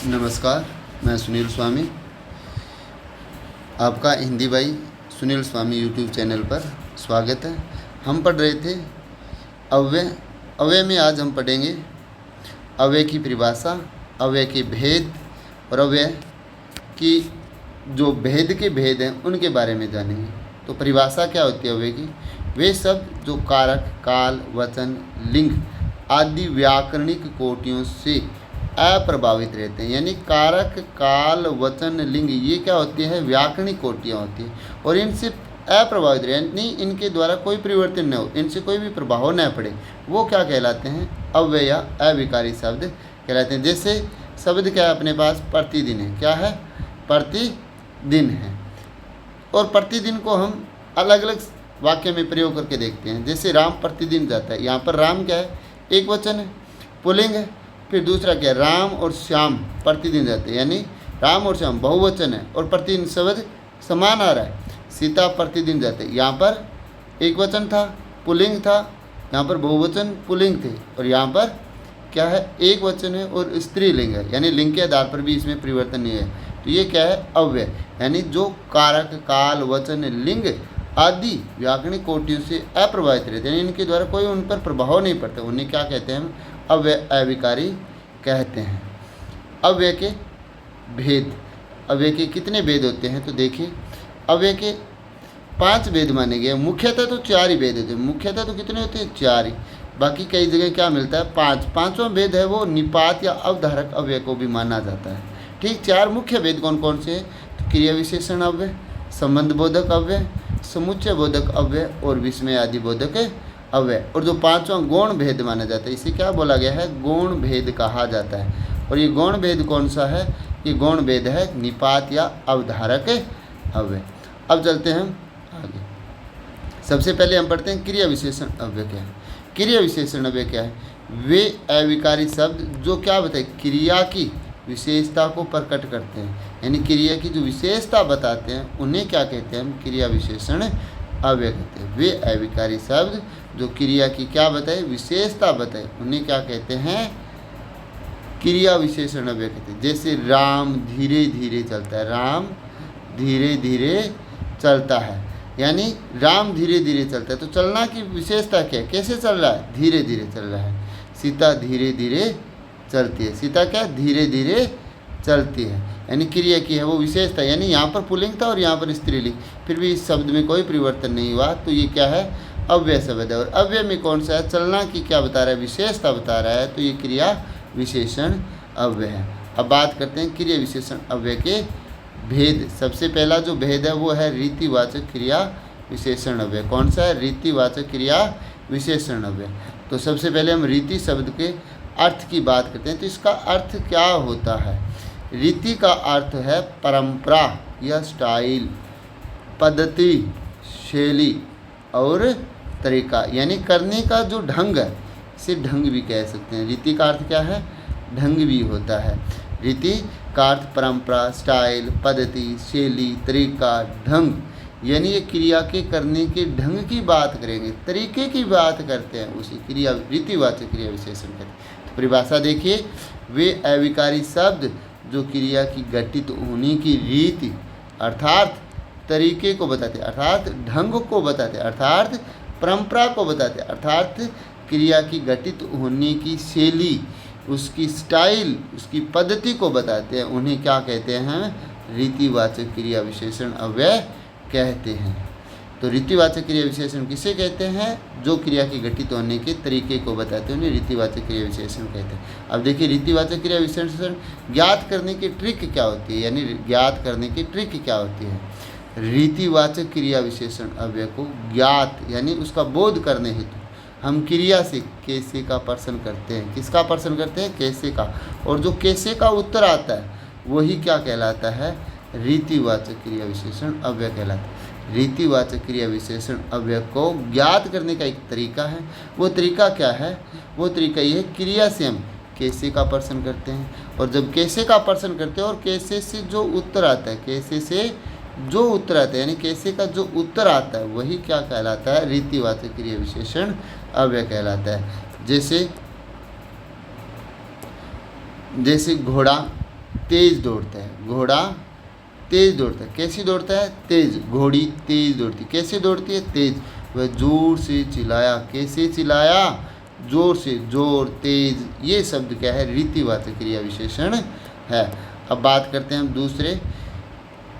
नमस्कार, मैं सुनील स्वामी, आपका हिंदी भाई सुनील स्वामी यूट्यूब चैनल पर स्वागत है। हम पढ़ रहे थे अव्यय। अव्यय में आज हम पढ़ेंगे अव्यय की परिभाषा, अव्यय के भेद और अव्यय की जो भेद के भेद हैं उनके बारे में जानेंगे। तो परिभाषा क्या होती है अव्यय की? वे शब्द जो कारक, काल, वचन, लिंग आदि व्याकरणिक कोटियों से अप्रभावित रहते हैं। यानी कारक, काल, वचन, लिंग ये क्या होती है? व्याकरणिक कोटियाँ होती हैं और इनसे अप्रभावित रहे, यानी इनके द्वारा कोई परिवर्तन न हो, इनसे कोई भी प्रभाव न पड़े, वो क्या कहलाते हैं? अव्यय या अविकारी शब्द कहलाते हैं। जैसे शब्द क्या है अपने पास? प्रतिदिन है। क्या है? प्रतिदिन है। और प्रतिदिन को हम अलग अलग वाक्य में प्रयोग करके देखते हैं। जैसे राम प्रतिदिन जाता है, यहाँ पर राम क्या है? एक वचन है, पुल्लिंग है। फिर दूसरा क्या है? राम और श्याम प्रतिदिन जाते हैं, यानी राम और श्याम बहुवचन है और प्रतिदिन शब्द समान आ रहा है। सीता प्रतिदिन जाते, यहाँ पर एक वचन था, पुल्लिंग था, यहाँ पर बहुवचन पुल्लिंग थे, और यहाँ पर क्या है? एक वचन है और स्त्रीलिंग है, यानी लिंग के आधार पर भी इसमें परिवर्तन नहीं है। तो ये क्या है? अव्यय, यानी जो कारक, काल, वचन, लिंग आदि व्याकरणिक कोटियों से अप्रभावित रहते हैं, इनके द्वारा कोई उन पर प्रभाव नहीं पड़ता, उन्हें क्या कहते हैं? हम अव्यय, अविकारी कहते हैं। अव्यय के भेद। अव्यय के कितने भेद होते हैं? तो देखिए, अव्यय के 5 भेद माने गए। मुख्यतः तो 4 ही भेद होते हैं। मुख्यतः तो कितने होते हैं? 4 ही। बाकी कई जगह क्या मिलता है? 5। पांचवां भेद है वो निपात या अवधारक अव्यय को भी माना जाता है। ठीक, 4 मुख्य भेद कौन कौन से हैं? तो क्रिया विशेषण अव्यय, संबंध बोधक अव्यय, समुच्चय बोधक अव्यय और विस्मय आदि बोधक अव्यय। और जो 5वां गौण भेद माना जाता है, इसे क्या बोला गया है? गौण भेद कहा जाता है। और ये गौण भेद कौन सा है? ये गौण भेद है निपात या अवधारक अव्यय। अब चलते हैं आगे। सबसे पहले हम पढ़ते हैं क्रिया विशेषण अव्यय क्या है। क्रिया विशेषण अव्यय क्या है? वे अविकारी शब्द जो क्या बताए? क्रिया की विशेषता को प्रकट करते हैं, यानी क्रिया की जो विशेषता बताते हैं उन्हें क्या कहते हैं? हम क्रिया विशेषण अव्यय कहते हैं। वे अविकारी शब्द जो क्रिया की क्या बताए? विशेषता बताए, उन्हें क्या कहते हैं? क्रिया विशेषण अव्यय कहते हैं। जैसे राम धीरे धीरे चलता है, राम धीरे धीरे चलता है, यानी राम धीरे धीरे चलता है। तो चलना की विशेषता क्या है? कैसे चल रहा है? धीरे धीरे चल रहा है। सीता धीरे धीरे चलती है। सीता क्या? धीरे धीरे चलती है, यानी क्रिया की है वो विशेषता। यानी यहाँ पर पुल्लिंग था और यहाँ पर स्त्रीलिंग, फिर भी इस शब्द में कोई परिवर्तन नहीं हुआ, तो ये क्या है? अव्यय शब्द है। और अव्यय में कौन सा है? चलना की क्या बता रहा है? विशेषता बता रहा है, तो ये क्रिया विशेषण अव्यय है। अब बात करते हैं क्रिया विशेषण अव्यय के भेद। सबसे पहला जो भेद है वो है रीतिवाचक क्रिया विशेषण अव्यय। कौन सा है? रीतिवाचक क्रिया विशेषण अव्यय। तो सबसे पहले हम रीति शब्द के अर्थ की बात करते हैं। तो इसका अर्थ क्या होता है? रीति का अर्थ है परंपरा या स्टाइल, पद्धति, शैली और तरीका, यानी करने का जो ढंग है, इसे ढंग भी कह सकते हैं। रीति का अर्थ क्या है? ढंग भी होता है। रीति का अर्थ परंपरा, स्टाइल, पद्धति, शैली, तरीका, ढंग, यानी ये क्रिया के करने के ढंग की बात करेंगे, तरीके की बात करते हैं, उसी क्रिया रीतिवाचक क्रिया विशेषण कहते हैं। तो परिभाषा देखिए, वे अविकारी शब्द जो क्रिया की घटित होने की रीति अर्थात तरीके को बताते, अर्थात ढंग को बताते, अर्थात परंपरा को बताते, अर्थात क्रिया की घटित होने की शैली, उसकी स्टाइल, उसकी पद्धति को बताते हैं, उन्हें क्या कहते हैं? रीतिवाचक क्रिया विशेषण अव्यय कहते हैं। तो रीतिवाचक क्रिया विशेषण किसे कहते हैं? जो क्रिया की घटित होने के तरीके को बताते हैं, उन्हें रीतिवाचक क्रिया विशेषण कहते हैं। अब देखिए, रीतिवाचक क्रिया विशेषण ज्ञात करने की ट्रिक क्या होती है, यानी ज्ञात करने की ट्रिक क्या होती है? रीतिवाचक क्रिया विशेषण अव्यय को ज्ञात यानी उसका बोध करने हेतु हम क्रिया से कैसे का प्रश्न करते हैं। किसका प्रश्न करते हैं? कैसे का। और जो कैसे का उत्तर आता है वही क्या कहलाता है? रीतिवाचक क्रिया विशेषण अव्यय कहलाता है। रीतिवाचक क्रिया विशेषण अव्यय को ज्ञात करने का एक तरीका है। वो तरीका क्या है? वो तरीका ये है, क्रिया से हम कैसे का प्रश्न करते हैं, और जब कैसे का प्रश्न करते हैं और कैसे से जो उत्तर आता है, कैसे से जो उत्तर आता है, यानी कैसे का जो उत्तर आता है, वही क्या कहलाता है? रीतिवाचक क्रिया विशेषण अव्यय कहलाता है। जैसे घोड़ा तेज दौड़ता है, घोड़ा तेज दौड़ता है। कैसी दौड़ता है? तेज। घोड़ी तेज दौड़ती। कैसे दौड़ती है? तेज। वह जोर से चिल्लाया। कैसे चिल्लाया? जोर से। जोर, तेज, ये शब्द क्या है? रीतिवाचक क्रिया विशेषण है। अब बात करते हैं हम दूसरे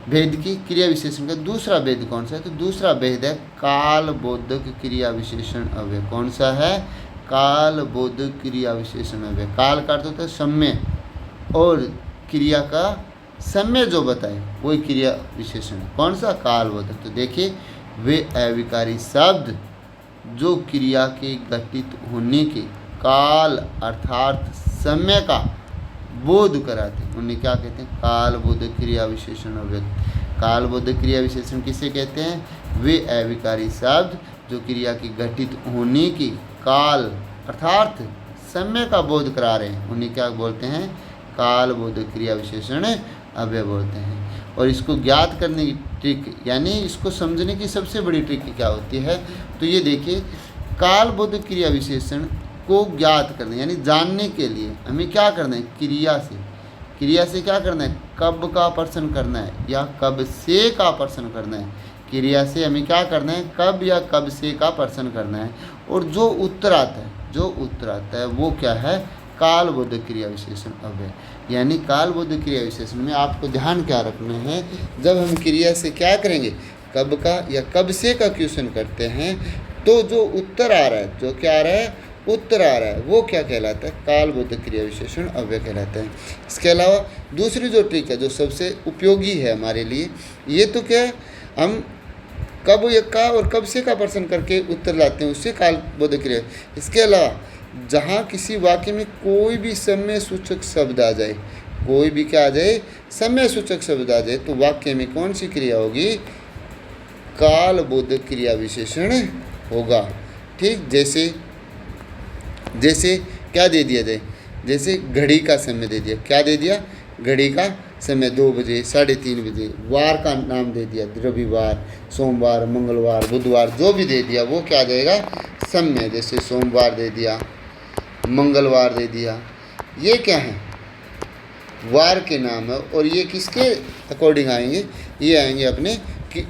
भेद की। क्रिया विशेषण का दूसरा भेद कौन सा है? तो दूसरा भेद है कालबोधक क्रिया विशेषण अव्यय। कौन सा है? कालबोधक क्रिया विशेषण अव्यय। काल का अर्थ होता है समय, और क्रिया का समय जो बताए वही क्रिया विशेषण है। कौन सा? कालबोधक। तो देखिए, वे अविकारी शब्द जो क्रिया के घटित होने के काल अर्थात समय का बोध कराते हैं उन्हें क्या कहते हैं? कालबोधक क्रिया विशेषण अव्यय। कालबोधक क्रिया विशेषण किसे कहते हैं? वे अविकारी शब्द जो क्रिया के घटित होने के काल अर्थात समय का बोध करा रहे हैं उन्हें क्या बोलते हैं? कालबोधक क्रिया विशेषण अव्यय बोलते हैं। और इसको ज्ञात करने की ट्रिक, यानी इसको समझने की सबसे बड़ी ट्रिक क्या होती है? तो ये देखिए, कालबोधक क्रिया विशेषण को ज्ञात करने यानी जानने के लिए हमें क्या करना है? क्रिया से क्या करना है? कब का प्रश्न करना है या कब से का प्रश्न करना है। क्रिया से हमें क्या करना है? कब या कब से का प्रश्न करना है। और जो उत्तर आता है वो क्या है? कालबोधक क्रिया विशेषण अव्यय। यानी कालबोधक क्रिया विशेषण में आपको ध्यान क्या रखना है? जब हम क्रिया से क्या करेंगे? कब का या कब से का क्वेश्चन करते हैं, तो जो उत्तर आ रहा है, जो क्या आ रहा है? उत्तर आ रहा है, वो क्या कहलाता है? कालबोधक क्रिया विशेषण अव्यय कहलाता है। इसके अलावा दूसरी जो ट्रिक है जो सबसे उपयोगी है हमारे लिए, ये तो क्या है? हम कब या का और कब से का प्रश्न करके उत्तर लाते हैं, उससे कालबोधक क्रिया। इसके अलावा जहाँ किसी वाक्य में कोई भी समय सूचक शब्द आ जाए, कोई भी क्या आ जाए? समय सूचक शब्द आ जाए, तो वाक्य में कौन सी क्रिया होगी? कालबोधक क्रिया विशेषण होगा। ठीक, जैसे क्या दे दिया जाए? जैसे घड़ी का समय दे दिया। क्या दे दिया? घड़ी का समय 2 बजे, 3:30 बजे। वार का नाम दे दिया, रविवार, सोमवार, मंगलवार, बुधवार, जो भी दे दिया वो क्या देगा? समय। जैसे सोमवार दे दिया, मंगलवार दे दिया, ये क्या है? वार के नाम है। और ये किसके अकॉर्डिंग आएंगे? ये आएंगे अपने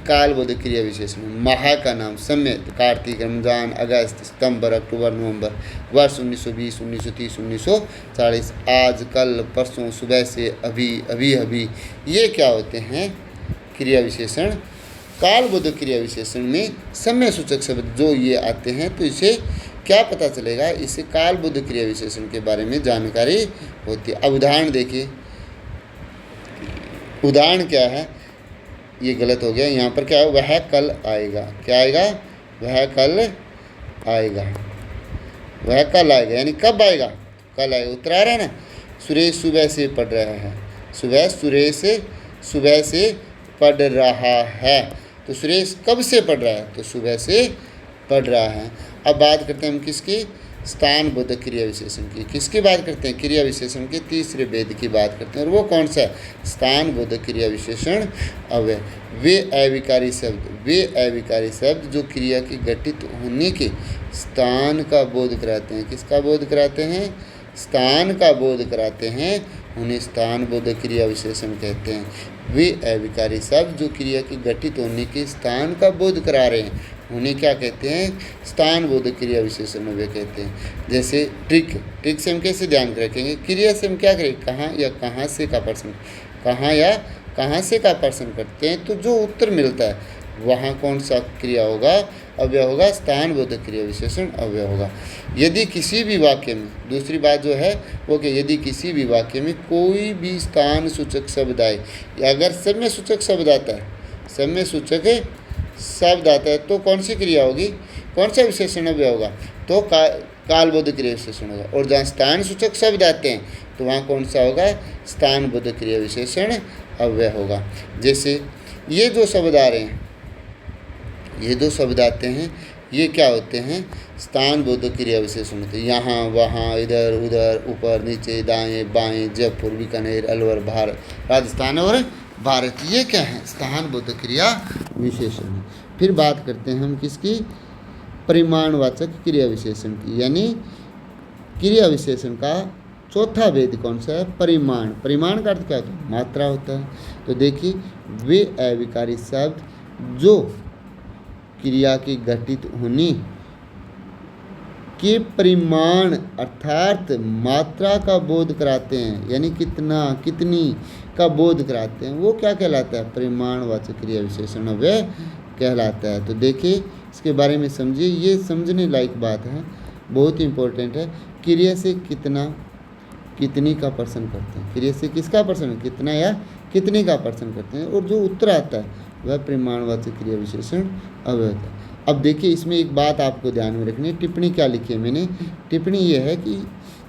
कालबोधक क्रिया विशेषण में। माह का नाम, समय, कार्तिक, रमजान, अगस्त, सितंबर, अक्टूबर, नवंबर, वर्ष 1920, 1930, 1940, आज, कल, परसों, सुबह से, अभी, ये क्या होते हैं? क्रिया विशेषण। कालबोधक क्रिया विशेषण में समय सूचक शब्द जो ये आते हैं, तो इसे क्या पता चलेगा? इससे कालबोधक क्रिया विशेषण के बारे में जानकारी होती है। अब उदाहरण देखिए, उदाहरण क्या है? ये गलत हो गया, यहाँ पर क्या है? वह कल आएगा। क्या आएगा? वह कल आएगा। वह कल आएगा यानी कब आएगा? कल आएगा। उत्तर आ रहा है ना? सुरेश सुबह से पढ़ रहा है। सुरेश सुबह से पढ़ रहा है। तो सुरेश कब से पढ़ रहा है? तो सुबह से पढ़ रहा है। अब बात करते हैं हम किसकी? स्थानबोधक क्रिया विशेषण की। किसकी बात करते हैं? क्रिया विशेषण के तीसरे भेद की बात करते हैं, और वो कौन सा है? स्थानबोधक क्रिया विशेषण अव्यय। वे अविकारी शब्द जो क्रिया के घटित होने के स्थान का बोध कराते हैं। किसका बोध कराते हैं? स्थान का बोध कराते हैं, उन्हें स्थानबोधक क्रिया विशेषण कहते हैं। वे अविकारी शब्द जो क्रिया के घटित होने के स्थान का बोध करा रहे हैं, उन्हें क्या कहते हैं? स्थानबोधक क्रिया विशेषण अव्यय कहते हैं। जैसे ट्रिक से हम कैसे ध्यान रखेंगे? क्रिया से हम क्या करेंगे? कहाँ या कहाँ से का प्रश्न, कहाँ या कहाँ से का प्रश्न करते हैं, तो जो उत्तर मिलता है वहाँ कौन सा क्रिया होगा? अव्यय होगा। स्थानबोधक क्रिया विशेषण अव्यय होगा। यदि किसी भी वाक्य में, दूसरी बात जो है वो कि यदि किसी भी वाक्य में कोई भी स्थान सूचक शब्द आए, या अगर समय सूचक शब्द आता है, समय सूचक शब्द आता है, तो कौन सी क्रिया होगी? कौन सा विशेषण अव्यय होगा? तो कालबोधक क्रिया विशेषण होगा। और जहाँ स्थान सूचक शब्द आते हैं तो वहाँ कौन सा होगा? स्थानबोधक क्रिया विशेषण अव्यय होगा। जैसे ये जो शब्द आ रहे हैं, ये दो शब्द आते हैं, ये क्या होते हैं? स्थानबोधक क्रिया विशेषण होते हैं। यहाँ, वहाँ, इधर, उधर, ऊपर, नीचे, दाएं, बाएं, जयपुर, बीकानेर, अलवर, भारत, राजस्थान और भारत, ये क्या है? स्थानबोधक क्रिया विशेषण है। फिर बात करते हैं हम किसकी? परिमाणवाचक क्रिया विशेषण की। यानी क्रिया विशेषण का चौथा भेद कौन सा है? परिमाण। परिमाण का अर्थ क्या होता है? मात्रा होता है। तो देखिए, वे अविकारी शब्द जो क्रिया के घटित होने के परिमाण अर्थात मात्रा का बोध कराते हैं, यानी कितना, कितनी का बोध कराते हैं, वो क्या कहलाता है? परिमाणवाचक क्रिया विशेषण अव्यय कहलाता है। तो देखिए, इसके बारे में समझिए, ये समझने लायक बात है, बहुत ही इंपॉर्टेंट है। क्रिया से कितना, कितनी का प्रश्न करते हैं। क्रिया से किसका प्रश्न? कितना या कितने का प्रश्न करते हैं, और जो उत्तर आता है वह परिमाणवाचक क्रिया विशेषण अव्यय होता है। अब देखिए, इसमें एक बात आपको ध्यान में रखनी है। टिप्पणी क्या लिखी है मैंने? टिप्पणी यह है कि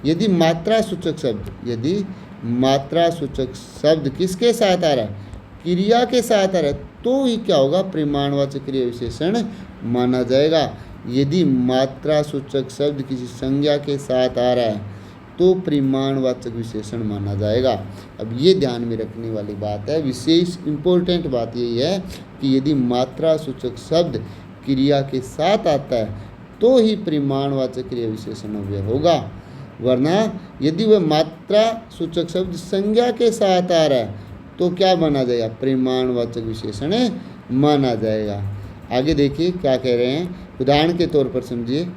यदि मात्रा सूचक शब्द, यदि मात्रा सूचक शब्द किसके साथ आ रहा है? क्रिया के साथ आ रहा है, तो ही क्या होगा? परिमाणवाचक क्रिया विशेषण माना जाएगा। यदि मात्रा सूचक शब्द किसी संज्ञा के साथ आ रहा है तो परिमाणवाचक विशेषण माना जाएगा। अब ये ध्यान में रखने वाली बात है, विशेष इंपॉर्टेंट बात यही है कि यदि मात्रा सूचक शब्द क्रिया के साथ आता है तो ही परिमाणवाचक क्रिया विशेषण अव्यय होगा, वरना यदि वह मात्रा सूचक शब्द संज्ञा के साथ आ रहा है तो क्या माना जाएगा? परिमाणवाचक विशेषण माना जाएगा। आगे देखिए क्या कह रहे हैं, उदाहरण के तौर पर समझिए।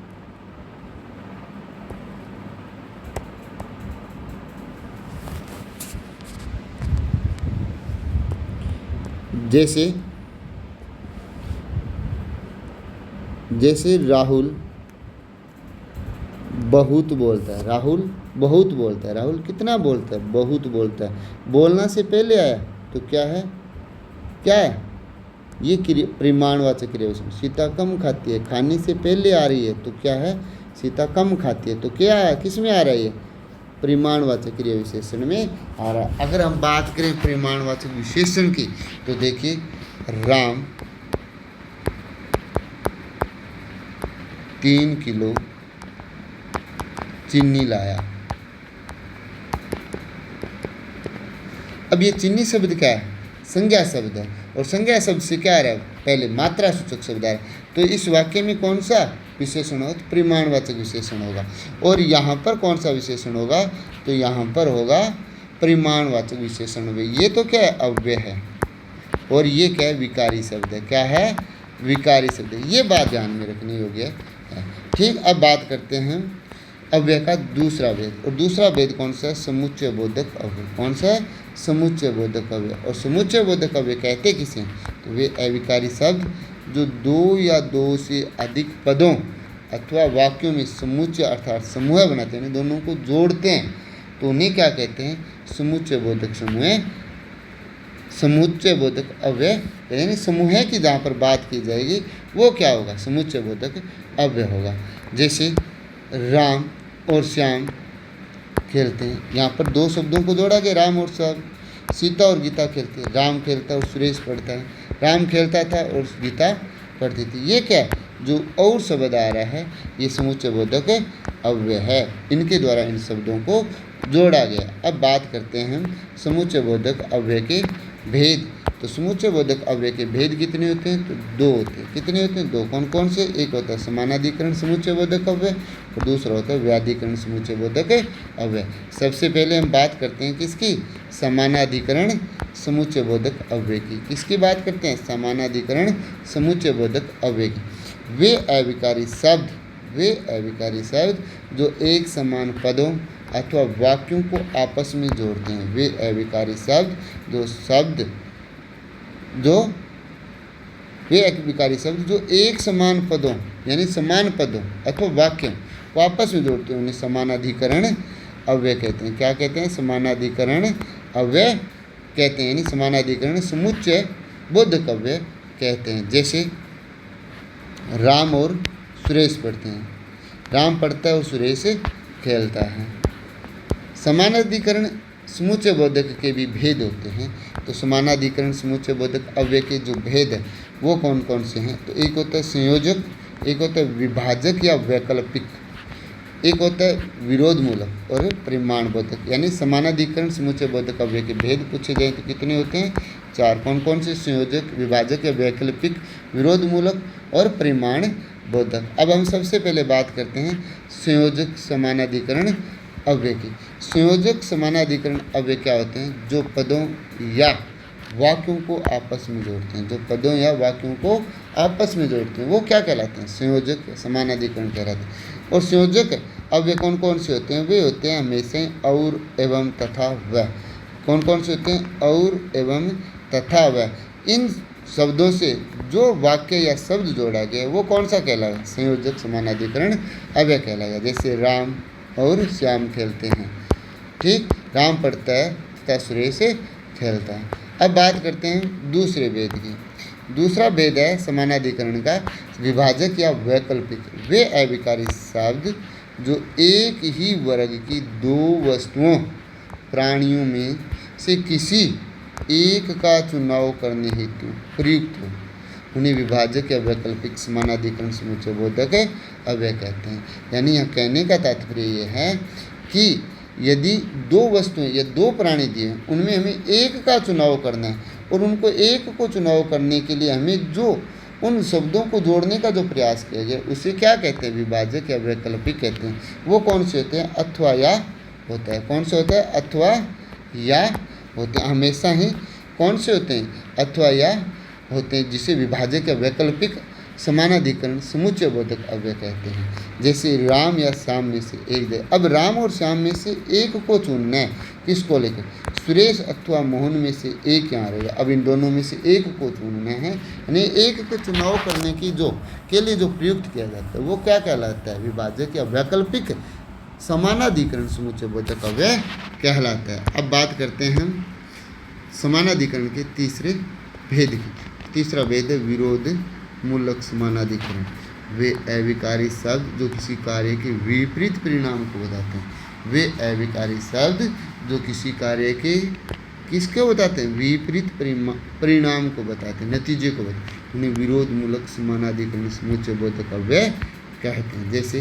जैसे राहुल बहुत बोलता है। राहुल बहुत बोलता है। राहुल कितना बोलता है? बहुत बोलता है। बोलना से पहले आया तो क्या है? क्या है? ये परिमाणवाचक क्रिया विशेषण। सीता कम खाती है, खाने से पहले आ रही है तो क्या है? सीता कम खाती है। तो क्या है? किस में आ रहा है? ये परिमाणवाचक क्रिया विशेषण में आ रहा है। अगर हम बात करें परिमाणवाचक विशेषण की तो देखिए, राम 3 किलो चीनी लाया। अब ये चीनी शब्द क्या है? संज्ञा शब्द है, और संज्ञा शब्द से क्या आ रहा है? पहले मात्रा सूचक शब्द आ रहा है। तो इस वाक्य में कौन सा विशेषण होगा? तो परिमाणवाचक विशेषण होगा। और यहाँ पर कौन सा विशेषण होगा? तो यहाँ पर होगा परिमाणवाचक विशेषण अव्यय। ये तो क्या है? अव्यय है। और ये क्या है? विकारी शब्द है। क्या है? विकारी शब्द है। ये बात ध्यान में रखने योग्य है। ठीक, अब बात करते हैं अव्यय का दूसरा भेद। और दूसरा भेद कौन सा है? समुच्चय बोधक अव्यय। कौन सा है? समुच्चय बोधक अव्यय। और समुच्चय बोधक अव्यय कहते किसे? तो वे अविकारी शब्द जो दो या दो से अधिक पदों अथवा वाक्यों में समुच्चय अर्थात समूह बनाते हैं, दोनों को जोड़ते हैं, तो उन्हें क्या कहते हैं? समुच्चय बोधक समूह, समुच्चय बोधक अव्यय। यानी समूह की जहाँ पर बात की जाएगी वो क्या होगा? समुच्चय बोधक अव्यय होगा। जैसे राम और श्याम खेलते हैं, यहाँ पर दो शब्दों को जोड़ा गया, राम और श्याम। सीता और गीता खेलते हैं, राम खेलता और सुरेश पढ़ता है। राम खेलता था और गीता पढ़ती थी। ये क्या है? जो और शब्द आ रहा है ये समुच्चय बोधक अव्यय है। इनके द्वारा इन शब्दों को जोड़ा गया। अब बात करते हैं हम समुच्चय बोधक अव्यय के भेद। तो समुच्चय बोधक अव्यय के भेद कितने होते हैं? तो 2 होते हैं। कितने होते हैं? 2। कौन कौन से? एक होता है समानाधिकरण समुच्चय बोधक अव्यय और दूसरा होता है व्याधिकरण समुच्चय बोधक अव्यय। सबसे पहले हम बात करते हैं किसकी? समानाधिकरण समुच्चय बोधक अव्यय की। किसकी बात करते हैं? समानाधिकरण समुच्चय बोधक अव्यय की। वे अविकारी शब्द जो एक समान पदों अथवा वाक्यों को आपस में जोड़ते हैं। वे अविकारी शब्द जो एक समान पदों यानी समान पदों अथवा वाक्यों को आपस में जोड़ते हैं, उन्हें समानाधिकरण अव्यय कहते हैं। क्या कहते हैं? समानाधिकरण अव्यय कहते हैं, यानी समानाधिकरण समुच्चय बोधक अव्यय कहते हैं। जैसे राम और सुरेश पढ़ते हैं, राम पढ़ता है और सुरेश खेलता है। समानाधिकरण समुच्चय बोधक के भी भेद होते हैं। तो समानाधिकरण समुच्चय बोधक अव्यय के जो भेद है वो कौन कौन से हैं? तो एक होता है संयोजक, एक होता है विभाजक या वैकल्पिक, एक होता है विरोध मूलक और परिमाण बोधक। यानी समानाधिकरण समुच्चय बोधक अव्यय के भेद पूछे जाए तो कितने होते हैं? 4। कौन कौन से? संयोजक, विभाजक या वैकल्पिक, विरोध मूलक और परिमाण बोधक। अब हम सबसे पहले बात करते हैं संयोजक समानाधिकरण अव्यय की। संयोजक समानाधिकरण अव्यय क्या होते हैं? जो पदों या वाक्यों को आपस में जोड़ते हैं, जो पदों या वाक्यों को आपस में जोड़ते हैं, वो क्या कहलाते हैं? संयोजक समानाधिकरण कहलाते हैं। और संयोजक अव्यय कौन कौन से होते हैं? वे होते हैं हमेशा और, एवं, तथा, व। कौन कौन से होते हैं? और, एवं, तथा, व। इन शब्दों से जो वाक्य या शब्द जोड़ा गया वो कौन सा कहलाएगा? संयोजक समानाधिकरण अव्यय कहलाएगा। जैसे राम और श्याम खेलते हैं, ठीक, राम पढ़ता है तथा सुरेश खेलता है। अब बात करते हैं दूसरे भेद की। दूसरा भेद है समानाधिकरण का विभाजक या वैकल्पिक। वे अविकारी शब्द जो एक ही वर्ग की दो वस्तुओं प्राणियों में से किसी एक का चुनाव करने हेतु प्रयुक्त हो, उन्हें विभाजक या वैकल्पिक समानाधिकरण समुच्चय बोधक अव्यय कहते हैं। यानी यह कहने का तात्पर्य यह है कि यदि दो वस्तुएं या दो प्राणी दिए हैं, उनमें हमें एक का चुनाव करना है और उनको एक को चुनाव करने के लिए हमें जो उन शब्दों को जोड़ने का जो प्रयास किया गया उसे क्या कहते हैं? विभाजक या वैकल्पिक कहते हैं। वो कौन से होते हैं? अथवा या होता है। कौन से होता है? अथवा या होते हैं। हमेशा ही कौन से होते हैं? अथवा या होते हैं, जिसे विभाजक या वैकल्पिक समानाधिकरण समुच्चय बोधक अव्यय कहते हैं। जैसे राम या श्याम में से एक दे। अब राम और श्याम में से एक को चुनना है, किसको लेकर? सुरेश अथवा मोहन में से एक यहाँ रहेगा। अब इन दोनों में से एक को चुनना है, यानी एक को चुनाव करने की जो के लिए जो प्रयुक्त किया जाता है वो क्या कहलाता है? विभाजक या वैकल्पिक समानाधिकरण समुच्चय बोधक अव्यय कहलाता है। अब बात करते हैं हम समानाधिकरण के तीसरे भेद की। तीसरा भेद है विरोध मूलक समानाधिकरण। वे अविकारी शब्द जो किसी कार्य के विपरीत परिणाम को बताते हैं। वे अविकारी शब्द जो किसी कार्य के किसके बताते हैं? विपरीत परिणाम को बताते हैं, नतीजे को बताते हैं। उन्हें विरोध मूलक समानाधिकरण समुच्चय बोधक अव्यय कहते हैं। जैसे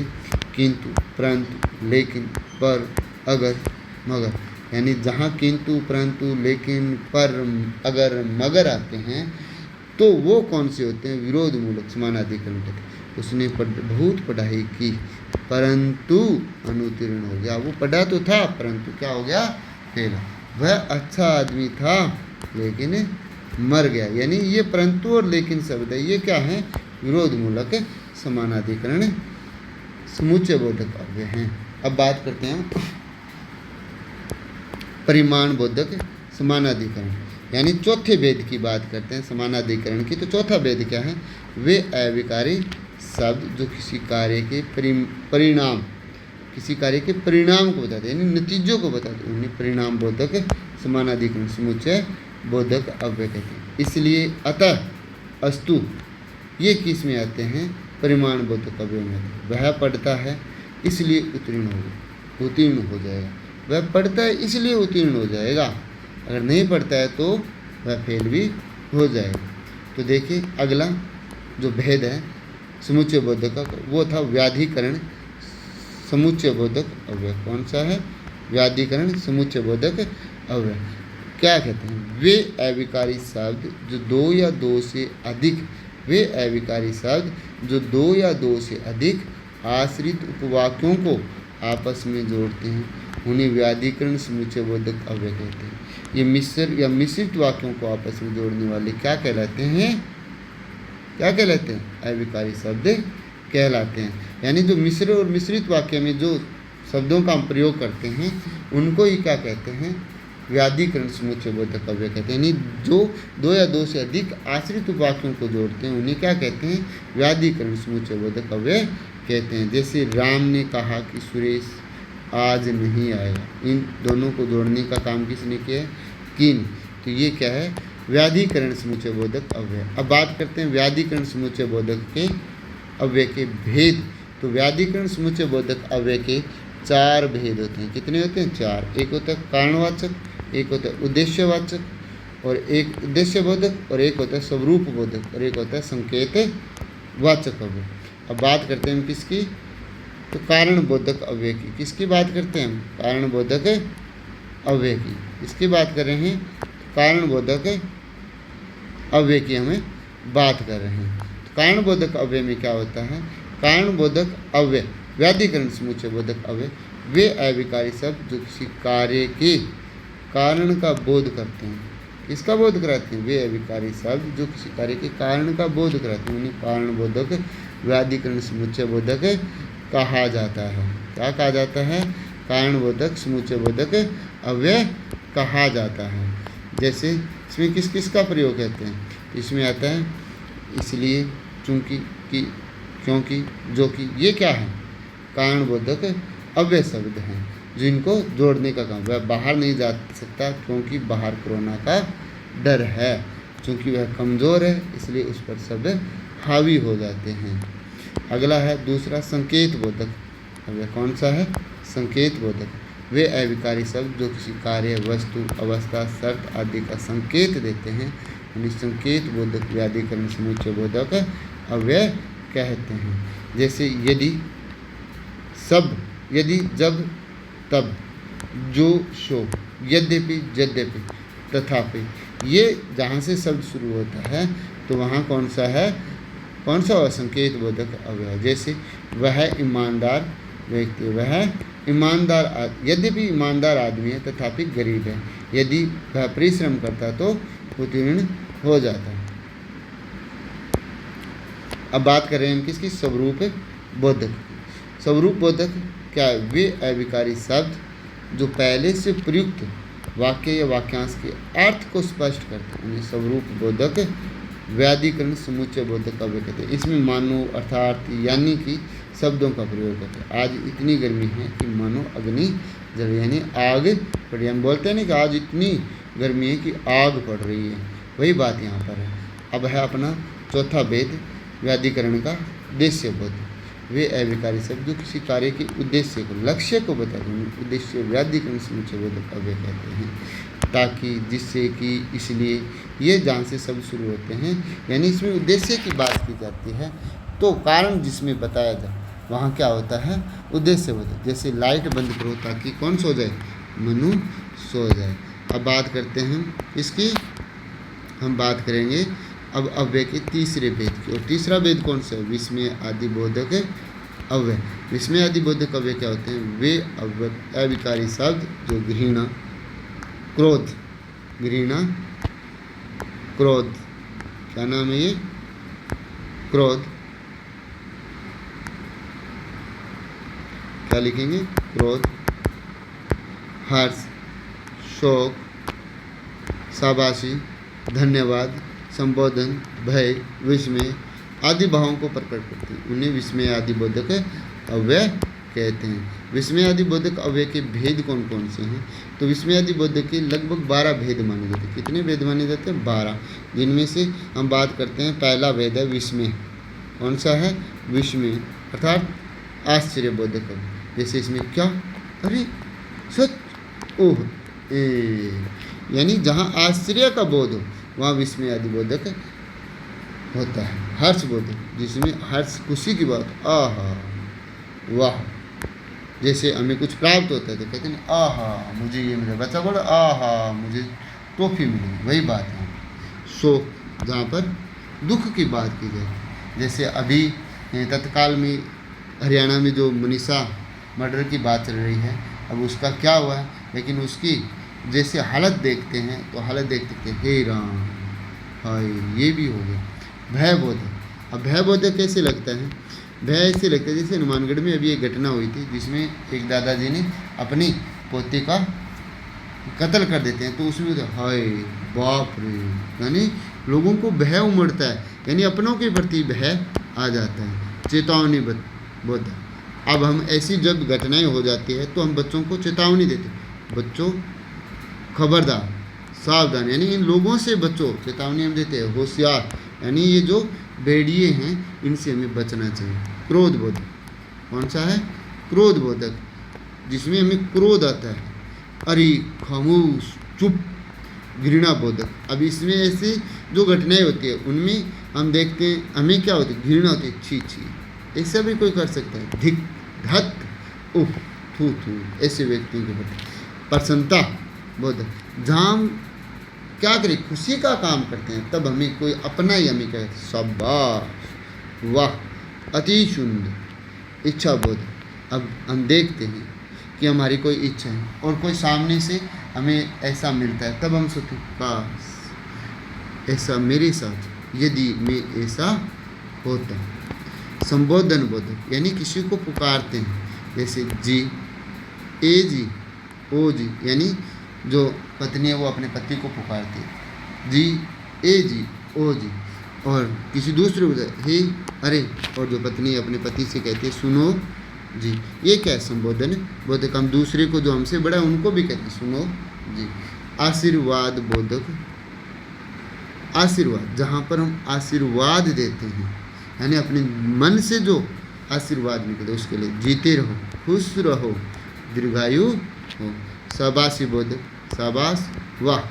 किंतु, परंतु, लेकिन, पर, अगर, मगर। यानी जहाँ किंतु, परंतु, लेकिन, पर, अगर, मगर आते हैं तो वो कौन से होते हैं? विरोध मूलक समानाधिकरण कहते हैं। उसने बहुत पढ़ाई की परंतु अनुत्तीर्ण हो गया। वो पढ़ा तो था परंतु क्या हो गया? फेल। वह अच्छा आदमी था लेकिन मर गया। यानी ये परंतु और लेकिन शब्द है, ये क्या है? विरोध मूलक समानाधिकरण समुच्चय बोधक अव्यय हैं। अब बात करते हैं परिमाण बोधक समानाधिकरण, यानी चौथे भेद की बात करते हैं समानाधिकरण की। तो चौथा भेद क्या है? वे अविकारी शब्द जो किसी कार्य के परिणाम, किसी कार्य के परिणाम को बताते हैं, यानी नतीजों को बताते हैं, उन्हें परिणाम बोधक समानाधिकरण समुच्चय बोधक अव्यय कहते हैं। इसलिए अतः, अस्तु ये किस में आते हैं? परिमाण बोधक अव्यय में आते हैं। वह पढ़ता है इसलिए उत्तीर्ण हो जाएगा। वह पढ़ता है इसलिए उत्तीर्ण हो जाएगा। अगर नहीं पढ़ता है तो वह फेल भी हो जाएगा। तो देखिए अगला जो भेद है समुच्चय बोधक का, वो था व्याधिकरण समुच्चय बोधक अव्यय। कौन सा है? व्याधिकरण समुच्चय बोधक अव्यय। क्या कहते हैं? वे अविकारी शब्द जो दो या दो से अधिक, वे अविकारी शब्द जो दो या दो से अधिक आश्रित उपवाक्यों को आपस में जोड़ते हैं, उन्हें व्याधिकरण समुच्चय बोधक अव्यय कहते हैं। ये मिश्र या मिश्रित वाक्यों को आपस में जोड़ने वाले क्या कहलाते हैं? क्या कहलाते हैं? अविकारी शब्द कहलाते हैं। यानी जो मिश्र और मिश्रित वाक्य में जो शब्दों का हम प्रयोग करते हैं उनको ही क्या कहते हैं? व्याधिकरण समुच्चय बोधक अव्यय कहते हैं। यानी जो दो या दो से अधिक आश्रित वाक्यों को जोड़ते हैं उन्हें क्या कहते हैं? व्याधिकरण समुच्चय बोधक अव्यय कहते हैं। जैसे राम ने कहा कि सुरेश आज नहीं आएगा। इन दोनों को जोड़ने का काम किसने किया है? किन। तो ये क्या है? व्याधिकरण समुच्चय बोधक अव्यय। अब बात करते हैं व्याधिकरण समुच्चय बोधक के अव्यय के भेद। तो व्याधिकरण समुच्चय बोधक अव्यय के चार भेद होते हैं। कितने होते हैं? चार। एक होता है कारणवाचक, एक होता है उद्देश्यवाचक, और एक उद्देश्य बोधक, और एक होता है स्वरूप बोधक, और एक होता है संकेत वाचक अव्यय। अब बात करते हैं हम किसकी? तो कारण बोधक अव्यय की। किसकी बात करते हैं हम? कारण बोधक अव्यय की। इसकी बात कर रहे हैं कारण बोधक अव्यय की हमें बात कर रहे हैं। तो कारण बोधक अव्यय में क्या होता है? कारण बोधक अव्यय व्याधिकरण समुच्चय बोधक अव्यय वे अविकारी शब्द जो किसी कार्य के कारण का बोध करते हैं। किसका बोध कराते हैं? वे अविकारी शब्द जो किसी कार्य के कारण का बोध कराते हैं, उन्हें कारण बोधक व्याधिकरण समुच्चय बोधक कहा जाता है। क्या कहा जाता है? कारण बोधक समुच्चय बोधक अव्यय कहा जाता है। जैसे इसमें किस किस का प्रयोग कहते हैं? इसमें आता है इसलिए, चूंकि, कि, क्योंकि, जो कि। ये क्या है? कारण बोधक अव्यय शब्द हैं जिनको जोड़ने का काम। वह बाहर नहीं जा सकता क्योंकि बाहर कोरोना का डर है। चूँकि वह कमज़ोर है इसलिए उस पर सब हावी हो जाते हैं। अगला है दूसरा संकेत बोधक। अब यह कौन सा है? संकेत बोधक। वे अविकारी शब्द जो किसी कार्य, वस्तु, अवस्था, शर्त आदि का संकेत देते हैं, उन्हें संकेत बोधक व्याधिकरण समुच्चय बोधक अव्यय कहते हैं। जैसे यदि, सब, यदि, जब, तब, जो, सो, यद्यपि, यद्यपि, तथापि। ये जहाँ से शब्द शुरू होता है तो वहाँ कौन सा है? कौन सा संकेत बोधक अव्यय? जैसे वह ईमानदार व्यक्ति, वह ईमानदार, यद्यपि ईमानदार आदमी है तथापि गरीब है। यदि वह परिश्रम करता तो उत्तीर्ण हो जाता। अब बात करें हम किसकी? स्वरूप बोधक। स्वरूप बोधक क्या? वे अविकारी शब्द जो पहले से प्रयुक्त वाक्य या वाक्यांश के अर्थ को स्पष्ट करते हैं, उन्हें स्वरूप बोधक व्याधिकरण समुच्चय बोधक अव्यय कहते हैं। इसमें मानो, अर्थात, यानी कि शब्दों का प्रयोग करते हैं। आज इतनी गर्मी है कि मानो अग्नि जल, यानी आग पड़ी। हम बोलते हैं ना कि आज इतनी गर्मी है कि आग पड़ रही है, वही बात यहाँ पर है। अब है अपना चौथा भेद व्याधिकरण का उद्देश्य बोध। वे अविकारी शब्द जो किसी कार्य के उद्देश्य को, लक्ष्य को बताते हैं, उद्देश्य व्याधिकरण समुच्चय बोधक अव्यय कहते हैं। ताकि, जिससे कि, इसलिए, ये जहाँ से शब्द शुरू होते हैं, यानी इसमें उद्देश्य की बात की जाती है तो कारण जिसमें बताया जाए वहाँ क्या होता है? उद्देश्य होता है। जैसे लाइट बंद करो ताकि कौन सो जाए? मनु सो जाए। अब बात करते हैं इसकी, हम बात करेंगे अब अव्यय के तीसरे भेद की। और तीसरा भेद कौन सा है? विस्मय आदि बोधक अव्यय। विस्मय आदि बोधक अव्यय क्या होते हैं? वे अविकारी शब्द जो घृणा, क्रोध, घृणा, क्रोध, क्या नाम है ये? क्रोध, क्या लिखेंगे? क्रोध, हर्ष, शोक, शाबाशी, धन्यवाद, संबोधन, भय, विस्मय आदि भावों को प्रकट करते हैं, उन्हें विस्मय आदि बोधक अव्यय कहते हैं। विस्मय आदि बोधक अव्यय के भेद कौन कौन से हैं? तो विस्मय आदि बोधक के लगभग 12 भेद माने जाते हैं। कितने भेद माने जाते हैं? 12, जिनमें से हम बात करते हैं। पहला भेद है विस्मय। कौन सा है? विस्मय अर्थात आश्चर्य बोधक अव्यय। जैसे इसमें क्या? अरे सच, ओह, यानी जहाँ आश्चर्य का बोध हो वहाँ विस्मय आदि बोधक होता है। हर्ष बोधक, जिसमें हर्ष, खुशी की बात, आहा, वाह। जैसे हमें कुछ प्राप्त होता है तो कहते हैं आहा मुझे ये मिला, बच्चा बोला आहा मुझे टॉफी मिली, वही बात है। शोक, जहाँ पर दुख की बात की जाए। जैसे अभी तत्काल में हरियाणा में जो मनीषा मर्डर की बात चल रही है, अब उसका क्या हुआ है, लेकिन उसकी जैसे हालत देखते हैं तो हालत देखते हैं, हे राम, हाय, ये भी हो गया। भय बोधक। अब भय बोधक कैसे लगता है? भय ऐसे लगता है जैसे हनुमानगढ़ में अभी एक घटना हुई थी जिसमें एक दादाजी ने अपनी पोती का कत्ल कर देते हैं, तो उसमें हाय बाप रे, यानी लोगों को भय उमड़ता है, यानी अपनों के प्रति भय आ जाता है। चेतावनी बोधक। अब हम ऐसी जब घटनाएं हो जाती है तो हम बच्चों को चेतावनी देते हैं, बच्चों खबरदार, सावधान, यानी इन लोगों से बचो, चेतावनी हम देते हैं। होशियार, यानी ये जो भेड़िए हैं इनसे हमें बचना चाहिए। क्रोध बोधक। कौन सा है? क्रोध बोधक, जिसमें हमें क्रोध आता है, अरे खामोश, चुप। घृणा बोधक। अब इसमें ऐसी जो घटनाएं होती है उनमें हम देखते हैं हमें क्या होती है? घृणा होती है, छी छी, ऐसा भी कोई कर सकता है, धिक धक, उफ, थू थू, ऐसे व्यक्तियों के प्रति। प्रसन्नता बोधक, जहाँ हम क्या करें, खुशी का काम करते हैं, तब हमें कोई अपना ही हमें कहते हैं, शाबाश, वाह, अति सुंदर। इच्छा बोध। अब हम देखते हैं कि हमारी कोई इच्छा है और कोई सामने से हमें ऐसा मिलता है, तब हम सोचते काश ऐसा मेरे साथ, यदि मैं ऐसा होता। संबोधन बोधक यानी किसी को पुकारते हैं, जैसे जी, ए जी, ओ जी, यानी जो पत्नी है वो अपने पति को पुकारती है, जी, ए जी, ओ जी। और किसी दूसरे को हे, अरे, और जो पत्नी अपने पति से कहती है सुनो जी। ये क्या है? संबोधन बोधक। हम दूसरे को जो हमसे बड़ा है उनको भी कहते हैं सुनो जी। आशीर्वाद बोधक, आशीर्वाद जहाँ पर हम आशीर्वाद देते हैं, यानी अपने मन से जो आशीर्वाद निकले उसके लिए, जीते रहो, खुश रहो, दीर्घायु हो। शाबाशी बोधक, शाबाश, वाह,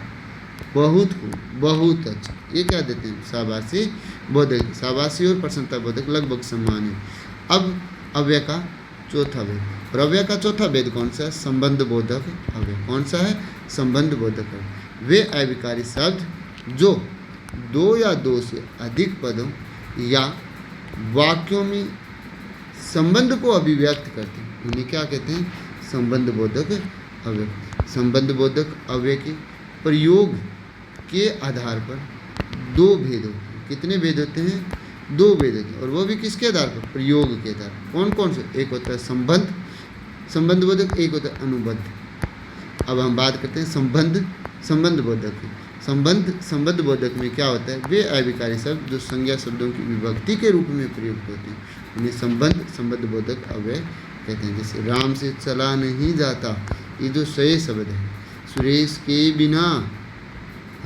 बहुत खूब, बहुत अच्छा, ये क्या देते हैं? शाबाशी बोधक। शाबाशी और प्रसन्नता बोधक लगभग समान है। अब अव्यय का चौथा भेद, और अव्यय का चौथा भेद कौन सा है? संबंध बोधक अव्यय। कौन सा है? संबंध बोधक अव्यय। वे अविकारी शब्द जो दो या दो से अधिक पदों या वाक्यों में संबंध को अभिव्यक्त करते हैं, उन्हें क्या कहते हैं? संबंध बोधक अव्यय। संबंध बोधक अव्यय के प्रयोग के आधार पर दो भेद होते हैं। कितने भेद होते हैं? दो भेद होते हैं, और वो भी किसके आधार पर? प्रयोग के आधार पर। कौन कौन से? एक होता है संबंध, संबंध बोधक, एक होता है अनुबंध। अब हम बात करते हैं संबंध, संबंध बोधक की। संबंध बोधक में क्या होता है? वे अविकारी शब्द जो संज्ञा शब्दों की विभक्ति के रूप में प्रयुक्त होते हैं, उन्हें संबंध बोधक अव्यय कहते हैं। जैसे राम से चला नहीं जाता, ये जो सही शब्द है, सुरेश के बिना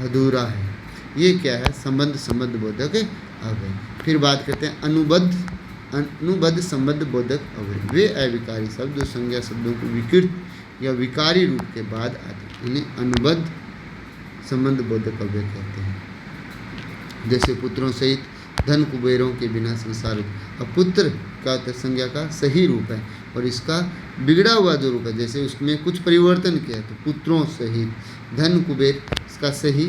अधूरा है, ये क्या है? संबंध बोधक अव्यय। फिर बात करते हैं अनुबद्ध संबंध बोधक अव्यय। वे अविकारी शब्द जो संज्ञा शब्दों को विकृत या विकारी रूप के बाद आते हैं, इन्हें अनुबद्ध संबंध बोधक अव्यय कहते हैं। जैसे पुत्रों सहित धन कुबेरों के बिना संसार। अब पुत्र का संज्ञा का सही रूप है, और इसका बिगड़ा हुआ जो रूप है, जैसे उसमें कुछ परिवर्तन किया है, तो पुत्रों सहित धन कुबेर इसका सही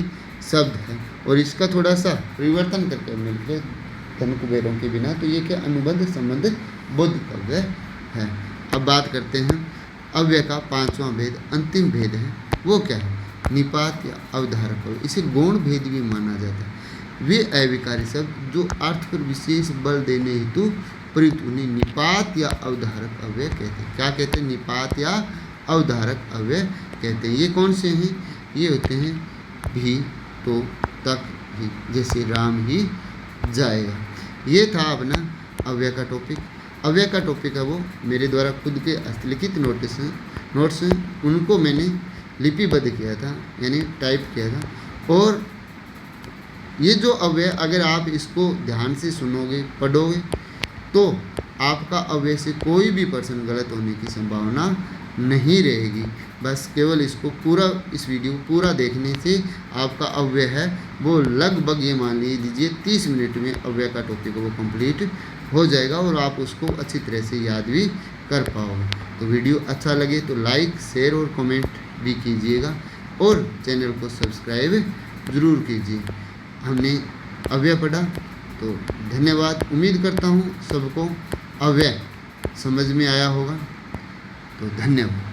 शब्द है, और इसका थोड़ा सा परिवर्तन करके मिलकर धन कुबेरों के बिना, तो ये क्या? अनुबंध संबंध बोधक अव्यय है। अब बात करते हैं अव्यय का पांचवा भेद, अंतिम भेद है, वो क्या है? निपात या अवधारक अव्यय। इसे गौण भेद भी माना जाता है। वे अविकारी शब्द जो अर्थ पर विशेष बल देने हेतु प्रयुक्त, उन्हें निपात या अवधारक अव्यय कहते हैं। क्या कहते हैं? निपात या अवधारक अव्यय कहते हैं। ये कौन से हैं? ये होते हैं भी, तो, तक, भी। जैसे राम ही जाएगा। ये था अपना अव्यय का टॉपिक। अव्यय का टॉपिक है वो मेरे द्वारा खुद के हस्तलिखित नोट्स हैं, उनको मैंने लिपिबद्ध किया था, यानी टाइप किया था। और ये जो अव्यय, अगर आप इसको ध्यान से सुनोगे, पढ़ोगे, तो आपका अव्यय से कोई भी पर्सन गलत होने की संभावना नहीं रहेगी। बस केवल इसको पूरा, इस वीडियो पूरा देखने से आपका अव्यय है वो लगभग, ये मान लीजिए 30 मिनट में अव्यय का टॉपिक वो कंप्लीट हो जाएगा, और आप उसको अच्छी तरह से याद भी कर पाओगे। तो वीडियो अच्छा लगे तो लाइक, शेयर और कमेंट भी कीजिएगा, और चैनल को सब्सक्राइब ज़रूर कीजिए। हमने अव्यय पढ़ा, तो धन्यवाद। उम्मीद करता हूँ सबको अव्यय समझ में आया होगा, तो धन्यवाद।